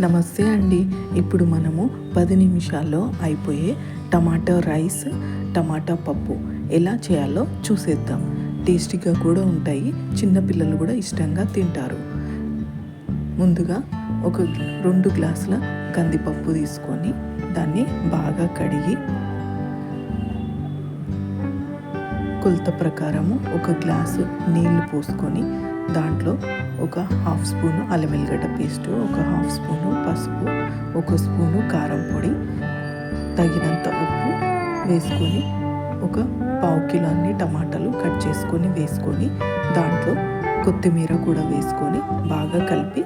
నమస్తే అండి. ఇప్పుడు మనము 10 నిమిషాల్లో అయిపోయే టమాటా రైస్, టమాటా పప్పు ఎలా చేయాలో చూసేద్దాం. టేస్టీగా కూడా ఉంటాయి, చిన్నపిల్లలు కూడా ఇష్టంగా తింటారు. ముందుగా ఒక 2 గ్లాసుల కందిపప్పు తీసుకొని దాన్ని బాగా కడిగి కొలత ప్రకారము 1 గ్లాసు నీళ్లు పోసుకొని దాంట్లో ఒక 1/2 స్పూను అల్లం వెల్లిగడ్డ పేస్టు, ఒక 1/2 స్పూను పసుపు, 1 స్పూను కారం పొడి, తగినంత ఉప్పు వేసుకొని ఒక 1/4 కిలో అన్ని టమాటాలు కట్ చేసుకొని వేసుకొని దాంట్లో కొత్తిమీర కూడా వేసుకొని బాగా కలిపి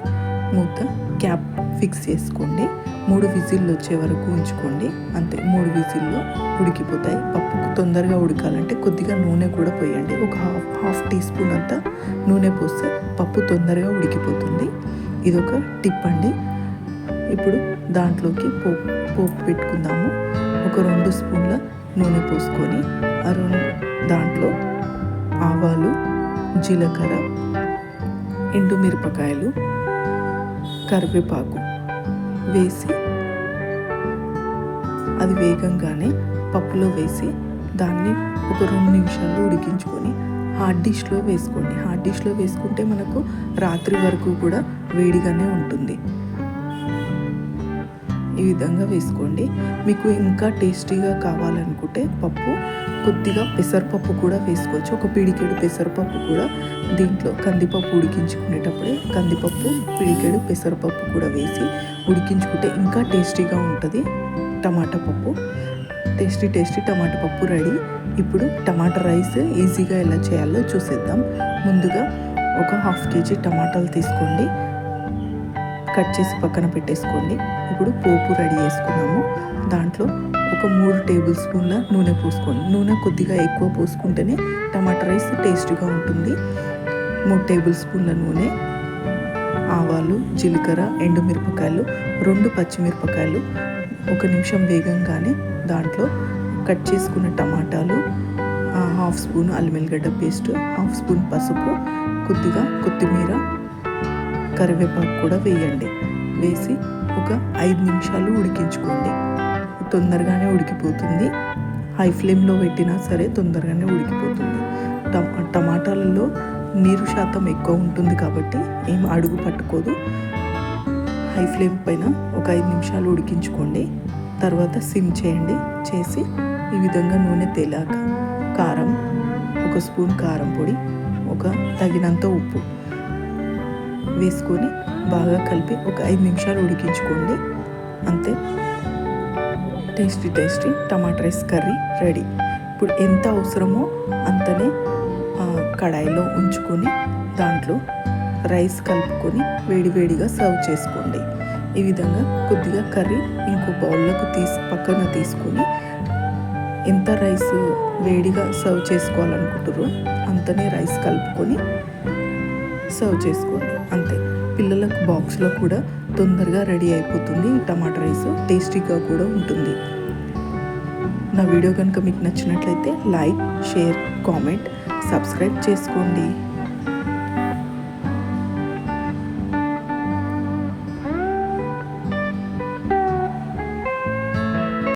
మూత క్యాప్ ఫిక్స్ చేసుకోండి. 3 విజిల్లు వచ్చే వరకు ఉంచుకోండి. అంతే, 3 విజిల్లో ఉడికిపోతాయి. పప్పుకు తొందరగా ఉడకాలంటే కొద్దిగా నూనె కూడా పోయండి. ఒక హాఫ్ టీ స్పూన్ అంతా నూనె పోస్తే పప్పు తొందరగా ఉడికిపోతుంది. ఇదొక టిప్ అండి. ఇప్పుడు దాంట్లోకి పోపు పెట్టుకుందాము. ఒక 2 స్పూన్ల నూనె పోసుకొని దాంట్లో ఆవాలు, జీలకర్ర, ఎండుమిరపకాయలు, కరివేపాకు వేసి అది వేగంగానే పప్పులో వేసి దాన్ని ఒక 2 నిమిషాలు ఉడికించుకొని హాట్ డిష్లో వేసుకోండి. హాట్ డిష్లో వేసుకుంటే మనకు రాత్రి వరకు కూడా వేడిగానే ఉంటుంది. ఈ విధంగా వేసుకోండి. మీకు ఇంకా టేస్టీగా కావాలనుకుంటే పప్పు కొద్దిగా పెసరపప్పు కూడా వేసుకోవచ్చు. ఒక పిడికెడు పెసరపప్పు కూడా దీంట్లో కందిపప్పు ఉడికించుకునేటప్పుడే కందిపప్పు, పిడికెడు పెసరపప్పు కూడా వేసి ఉడికించుకుంటే ఇంకా టేస్టీగా ఉంటుంది టమాటా పప్పు. టేస్టీ టమాటా పప్పు రెడీ. ఇప్పుడు టమాటా రైస్ ఈజీగా ఎలా చేయాలో చూసేద్దాం. ముందుగా ఒక 1/2 కేజీ టమాటాలు తీసుకోండి, కట్ చేసి పక్కన పెట్టేసుకోండి. ఇప్పుడు పోపు రెడీ చేసుకున్నాము. దాంట్లో ఒక 3 టేబుల్ స్పూన్ల నూనె పోసుకోండి. నూనె కొద్దిగా ఎక్కువ పోసుకుంటేనే టమాటా రైస్ టేస్టీగా ఉంటుంది. 3 టేబుల్ స్పూన్ల నూనె, ఆవాలు, జీలకర్ర, ఎండుమిరపకాయలు, 2 పచ్చిమిరపకాయలు, 1 నిమిషం వేగంగానే దాంట్లో కట్ చేసుకున్న టమాటాలు, 1/2 స్పూన్ అల్లం వెల్లిగడ్డ పేస్ట్, 1/2 స్పూన్ పసుపు, కొద్దిగా కొత్తిమీర, కరివేపాకు కూడా వేయండి. వేసి ఒక 5 నిమిషాలు ఉడికించుకోండి. తొందరగానే ఉడికిపోతుంది. హై ఫ్లేమ్లో పెట్టినా సరే తొందరగానే ఉడికిపోతుంది. టమాటాలలో నీరు శాతం ఎక్కువ ఉంటుంది కాబట్టి ఏం అడుగు పట్టుకోదు. హై ఫ్లేమ్ పైన ఒక 5 నిమిషాలు ఉడికించుకోండి. తర్వాత సిమ్ చేయండి. చేసి ఈ విధంగా నూనె తేలాక కారం, 1 స్పూన్ కారం పొడి, ఒక తగినంత ఉప్పు వేసుకొని బాగా కలిపి ఒక 5 నిమిషాలు ఉడికించుకోండి. అంతే, టేస్టీ టమాటా రైస్ కర్రీ రెడీ. ఇప్పుడు ఎంత అవసరమో అంతనే కడాయిలో ఉంచుకొని దాంట్లో రైస్ కలుపుకొని వేడివేడిగా సర్వ్ చేసుకోండి. ఈ విధంగా కొద్దిగా కర్రీ ఇంకో బౌల్లోకి పక్కన తీసుకొని ఎంత రైస్ వేడిగా సర్వ్ చేసుకోవాలనుకుంటారో అంతనే రైస్ కలుపుకొని సర్వ్ చేసుకోండి. అంతే, పిల్లలకు బాక్స్లో కూడా తొందరగా రెడీ అయిపోతుంది. టమాటా రైస్ టేస్టీగా కూడా ఉంటుంది. నా వీడియో కనుక మీకు నచ్చినట్లయితే లైక్, షేర్, కామెంట్, సబ్స్క్రైబ్ చేసుకోండి.